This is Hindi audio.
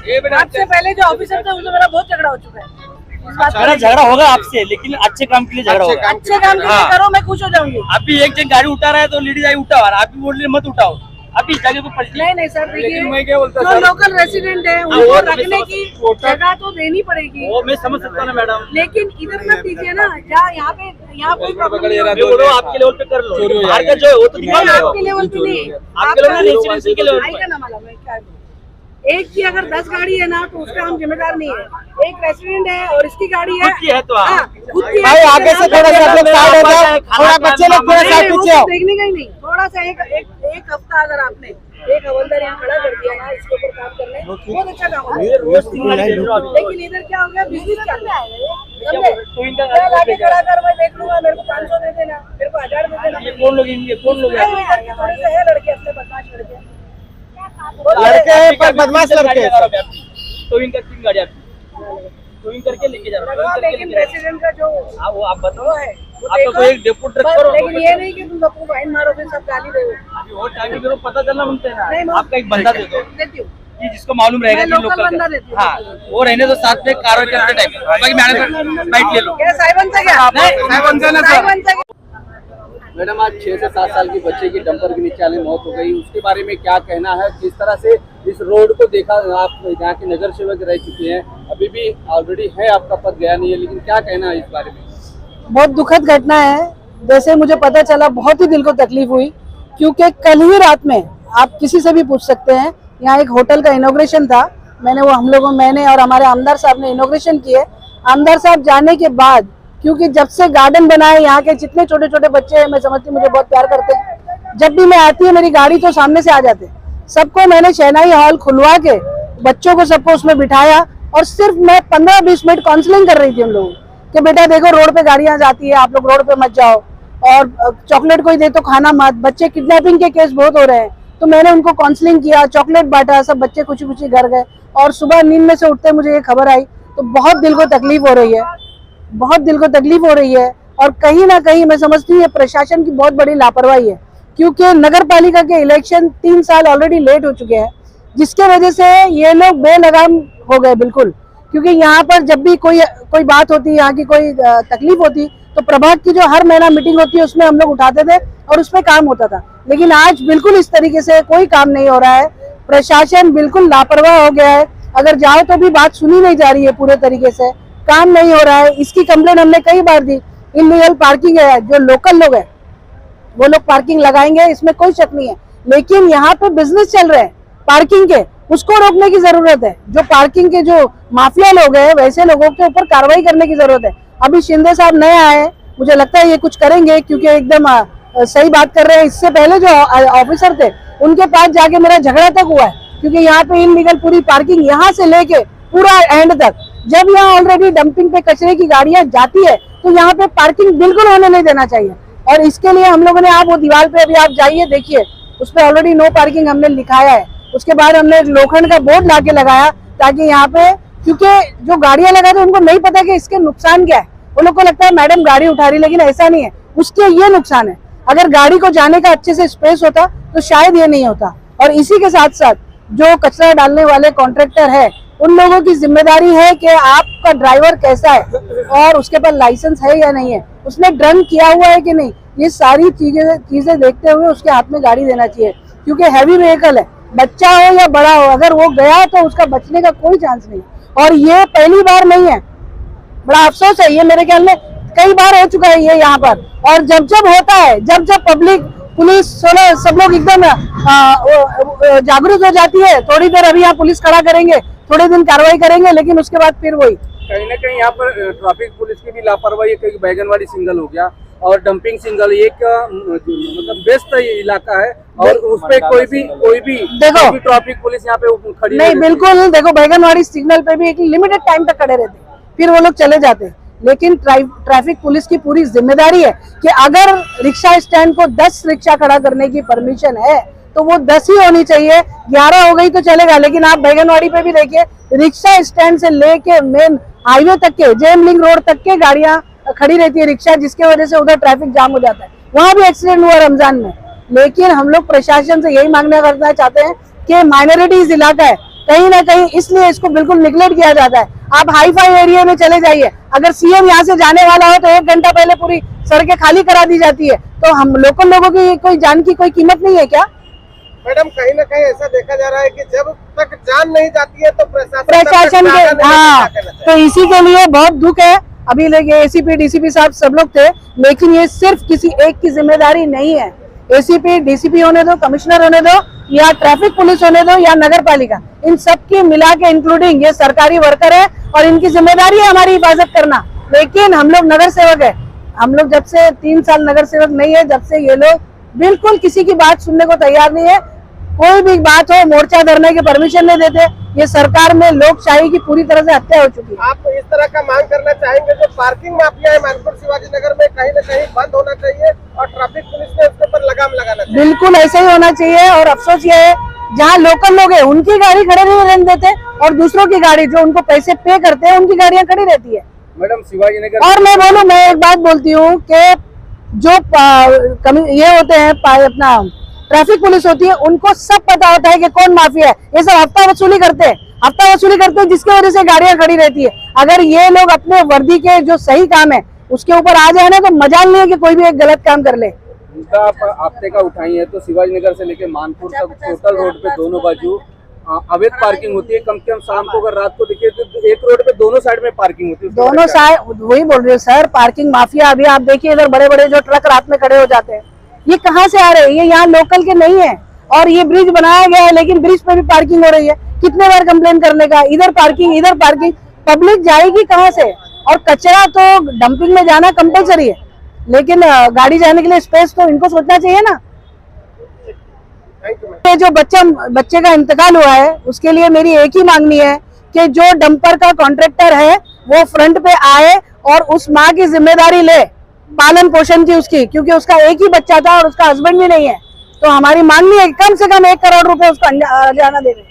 आपसे पहले जो ऑफिसर थे उनसे मेरा बहुत झगड़ा हो चुका है। मेरा झगड़ा होगा आपसे, लेकिन अच्छे काम के लिए झगड़ा होगा। अच्छे काम के लिए करो, मैं खुश हो जाऊंगी। अभी एक जन गाड़ी उठा रहा है तो लेडीज आई उठाओ, आप भी बोल रहे मत उठाओ, अभी जगह पे पड़। नहीं सर, देखिए जो लोकल रेसिडेंट है उनको रखने की जगह तो देनी पड़ेगी, वो मैं समझ सकता हूँ ना मैडम, लेकिन इधर मत दीजिए ना। यहाँ कोई प्रॉब्लम नहीं है। बोलो आपके लेवल पे कर लो, बाहर का जो है वो तो दिखाओ। आपके लेवल पे नहीं, आपके लेवल रेसिडेंशियल के लेवल आएगा ना मालूम है क्या। एक की अगर 10 गाड़ी है ना तो उसका हम जिम्मेदार नहीं है। एक रेसिडेंट है और इसकी गाड़ी है, खुद की है तो खुद की भाई आगे से थोड़ा सा लोग साइड हो जाओ, थोड़ा बच्चे लोग थोड़ा साइड पीछे आओ। देखने का ही नहीं, थोड़ा सा एक हफ्ता अगर आपने एक हवलदार यहाँ खड़ा कर दिया ना इसके ऊपर काम करने, बहुत अच्छा काम है। लेकिन इधर क्या हो गया, बिजनेस चल रहा है। लाके खड़ा कर, मैं देख लूंगा, मेरे को 500 दे देना, मेरे को 1000 दे देना। ये कौन लोग इनके कौन लोग हैं? थोड़े से है लड़के, अपने बदमाश लड़के लड़के पर बदमाश लड़के। तो इनका 3 गाड़ी आपकी तो करके लेके जा रहा हूँ। लेकिन प्रेसिडेंट का जो वो आप बताओ है आपका कोई एक डेपो ट्रक करो, लेकिन ये नहीं कि तुम सबको फाइन मारोगे, सब गाली दोगे। अभी वो टाइम में पता चलना बनते हैं नहीं, ना। आपका एक बंदा दे दो देती हूँ कि जिसको मालूम रहेगा कि लोकल बंदा देती हूँ। हाँ, वो रहने तो साथ में कार्रवाई करते टाइम बाकी मैनेजमेंट बाइट ले लो। क्या साइबन से क्या साइबन से ना सर। मैडम आज 6 से 7 साल की बच्चे की डंपर के नीचे आने मौत हो गई, उसके बारे में क्या कहना है? किस तरह से इस रोड को देखा, आप यहाँ के नगर सेवक रह चुके हैं, अभी भी ऑलरेडी है, आपका पद गया नहीं है, लेकिन क्या कहना है इस बारे में? बहुत दुखद घटना है। जैसे मुझे पता चला बहुत ही दिल को तकलीफ हुई, क्योंकि कल ही रात में आप किसी से भी पूछ सकते हैं, यहाँ एक होटल का इनॉग्रेशन था। मैंने और हमारे आमदार साहब ने इनॉग्रेशन किए। आमदार साहब जाने के बाद, क्योंकि जब से गार्डन बना है, यहाँ के जितने छोटे छोटे बच्चे हैं, मैं समझती हूँ मुझे बहुत प्यार करते हैं। जब भी मैं आती है मेरी गाड़ी तो सामने से आ जाते हैं। सबको मैंने शहनाई हॉल खुलवा के बच्चों को सबको उसमें बिठाया और सिर्फ मैं 15-20 मिनट काउंसलिंग कर रही थी उन लोगों कि बेटा देखो रोड पे गाड़ियां जाती है, आप लोग रोड पे मत जाओ, और चॉकलेट कोई दे तो खाना मत। बच्चे किडनैपिंग के केस बहुत हो रहे हैं, तो मैंने उनको काउंसलिंग किया, चॉकलेट बांटा, सब बच्चे खुशी खुशी घर गए। और सुबह नींद में से उठते मुझे ये खबर आई तो बहुत दिल को तकलीफ हो रही है, बहुत दिल को तकलीफ हो रही है। और कहीं ना कहीं मैं समझती हूँ ये प्रशासन की बहुत बड़ी लापरवाही है, क्योंकि नगर पालिका के इलेक्शन 3 साल ऑलरेडी लेट हो चुके हैं, जिसके वजह से ये लोग बेलगाम हो गए बिल्कुल। क्योंकि यहाँ पर जब भी कोई बात होती, यहाँ की कोई तकलीफ होती, तो प्रभाग की जो हर महीना मीटिंग होती है उसमें हम लोग उठाते थे और उसमें काम होता था। लेकिन आज बिल्कुल इस तरीके से कोई काम नहीं हो रहा है, प्रशासन बिल्कुल लापरवाह हो गया है। अगर जाओ तो भी बात सुनी नहीं जा रही है पूरे तरीके से, काम नहीं हो रहा है। इसकी कंप्लेन हमने कई बार दी। इलीगल पार्किंग है, जो लोकल लोग हैं वो लोग पार्किंग लगाएंगे, इसमें कोई शक नहीं है, लेकिन यहाँ पे बिजनेस चल रहे हैं पार्किंग के, उसको रोकने की जरूरत है। जो पार्किंग के जो माफिया लोग हैं वैसे लोगों के ऊपर कार्रवाई करने की जरूरत है। अभी शिंदे साहब नए आए, मुझे लगता है ये कुछ करेंगे, क्योंकि एकदम सही बात कर रहे हैं। इससे पहले जो ऑफिसर थे उनके पास जाके मेरा झगड़ा तक हुआ है, क्योंकि यहाँ पे इलीगल पूरी पार्किंग यहाँ से लेके पूरा एंड तक, जब यहाँ ऑलरेडी डंपिंग पे कचरे की गाड़ियां जाती है तो यहाँ पे पार्किंग बिल्कुल होने नहीं देना चाहिए। और इसके लिए हम लोगों ने, आप वो दीवार पे अभी आप जाइए देखिए, उस पर ऑलरेडी नो पार्किंग हमने लिखाया है। उसके बाद हमने लोखंड का बोर्ड लाके लगाया, ताकि यहाँ पे, क्योंकि जो गाड़ियां लगाते उनको नहीं पता कि इसके नुकसान क्या है। उन लोग को लगता है मैडम गाड़ी उठा रही, लेकिन ऐसा नहीं है, उसके ये नुकसान है। अगर गाड़ी को जाने का अच्छे से स्पेस होता तो शायद ये नहीं होता। और इसी के साथ साथ जो कचरा डालने वाले कॉन्ट्रैक्टर है, उन लोगों की जिम्मेदारी है कि आपका ड्राइवर कैसा है और उसके पास लाइसेंस है या नहीं है, उसने ड्रंक किया हुआ है कि नहीं, ये सारी चीजें देखते हुए उसके हाथ में गाड़ी देना चाहिए। क्योंकि हैवी व्हीकल है, बच्चा हो या बड़ा हो, अगर वो गया तो उसका बचने का कोई चांस नहीं। और ये पहली बार नहीं है, बड़ा अफसोस है, ये मेरे ख्याल में कई बार हो चुका है ये यहाँ पर। और जब जब होता है, जब जब पब्लिक, पुलिस, सब लोग एकदम जागरूक हो जाती है, थोड़ी देर अभी यहाँ पुलिस खड़ा करेंगे, थोड़े दिन कार्रवाई करेंगे, लेकिन उसके बाद फिर वही। कहीं ना कहीं यहाँ पर ट्रैफिक पुलिस की भी लापरवाही है। कहीं बैगनवाड़ी सिंगल हो गया और डंपिंग सिंगल, एक मतलब बेस्ट इलाका है, और उस पे कोई भी देखो ट्रैफिक पुलिस यहाँ पे खड़ी नहीं, बिल्कुल। देखो बैगनवाड़ी सिग्नल पे भी एक लिमिटेड टाइम तक खड़े रहते, फिर वो लोग चले जाते। लेकिन ट्रैफिक पुलिस की पूरी जिम्मेदारी है कि अगर रिक्शा स्टैंड को 10 रिक्शा खड़ा करने की परमिशन है तो वो 10 ही होनी चाहिए। 11 हो गई तो चलेगा। लेकिन आप बैगनवाड़ी पे भी देखिए, रिक्शा स्टैंड से लेके मेन हाईवे तक के, जेम लिंक रोड तक के गाड़ियां खड़ी रहती है रिक्शा, जिसके वजह से उधर ट्रैफिक जाम हो जाता है। वहां भी एक्सीडेंट हुआ रमजान में। लेकिन हम लोग प्रशासन से यही मांगना करना चाहते हैं कि माइनॉरिटीज इलाका है, कहीं ना कहीं इसलिए इसको बिल्कुल निगलेक्ट किया जाता है। आप हाई फाई एरिया में चले जाइए, अगर सीएम यहाँ से जाने वाला हो तो 1 घंटा पहले पूरी सड़कें खाली करा दी जाती है। तो हम लोकल लोगों की कोई जान की कोई कीमत नहीं है क्या? मैडम कहीं ना कहीं ऐसा देखा जा रहा है कि जब तक जान नहीं जाती है तो प्रशासन के, हाँ, तो इसी के लिए बहुत दुख है। अभी लगे एसीपी डीसीपी साहब सब लोग थे, लेकिन ये सिर्फ किसी एक की जिम्मेदारी नहीं है। एसीपी डीसीपी होने दो, कमिश्नर होने दो, या ट्रैफिक पुलिस होने दो, या नगर पालिका, इन सबकी मिला के इंक्लूडिंग ये सरकारी वर्कर है और इनकी जिम्मेदारी है हमारी हिफाजत करना। लेकिन हम लोग नगर सेवक है, हम लोग जब से 3 साल नगर सेवक नहीं है, जब से ये लोग बिल्कुल किसी की बात सुनने को तैयार नहीं है। कोई भी बात हो मोर्चा धरने की परमिशन नहीं देते। ये सरकार में लोकशाही की पूरी तरह से हत्या हो चुकी है। आप इस तरह का मांग करना चाहेंगे जो पार्किंग माफिया है मानपुर शिवाजी नगर में कहीं ना कहीं बंद होना चाहिए और ट्रैफिक पुलिस ने उसके ऊपर लगाम लगाना चाहिए? बिल्कुल ऐसे ही होना चाहिए। और अफसोस ये है जहाँ लोकल लोग हैं उनकी गाड़ी खड़े नहीं रहने देते और दूसरों की गाड़ी जो उनको पैसे पे करते हैं उनकी गाड़ियां खड़ी रहती है। मैडम शिवाजी नगर, और मैं बोलूं, मैं एक बात बोलती हूँ कि जो ये होते हैं अपना ट्रैफिक पुलिस होती है, उनको सब पता होता है कि कौन माफिया है। ये सब हफ्ता वसूली करते हैं जिसकी वजह से गाड़ियां खड़ी रहती है। अगर ये लोग अपने वर्दी के जो सही काम है उसके ऊपर आ जाए ना तो मजाल नहीं है कि कोई भी एक गलत काम कर ले। उनका आप हफ्ते का उठाई है तो शिवाजी नगर से लेके मानपुर तक टोटल रोड पे दोनों बाजू अवैध पार्किंग होती है। कम से कम शाम को अगर रात को देखिए तो एक रोड पे दोनों साइड में पार्किंग होती है। दोनों साइड, वही बोल रहे हो सर, पार्किंग माफिया। अभी आप देखिए इधर बड़े बड़े जो ट्रक रात में खड़े हो जाते हैं, ये कहाँ से आ रहे हैं? ये यहाँ लोकल के नहीं है। और ये ब्रिज बनाया गया है लेकिन ब्रिज पे भी पार्किंग हो रही है। कितने बार कंप्लेन करने का, इधर पार्किंग, पब्लिक जाएगी कहाँ से? और कचरा तो डंपिंग में जाना कंपलसरी है, लेकिन गाड़ी जाने के लिए स्पेस तो इनको सोचना चाहिए ना। ये जो बच्चे का इंतकाल हुआ है उसके लिए मेरी एक ही मांगनी है कि जो डंपर का कॉन्ट्रैक्टर है वो फ्रंट पे आए और उस माँ की जिम्मेदारी ले, पालन पोषण की उसकी, क्योंकि उसका एक ही बच्चा था और उसका हस्बैंड भी नहीं है। तो हमारी मांगनी है कम से कम 1 करोड़ रुपए उसको जाना देवे।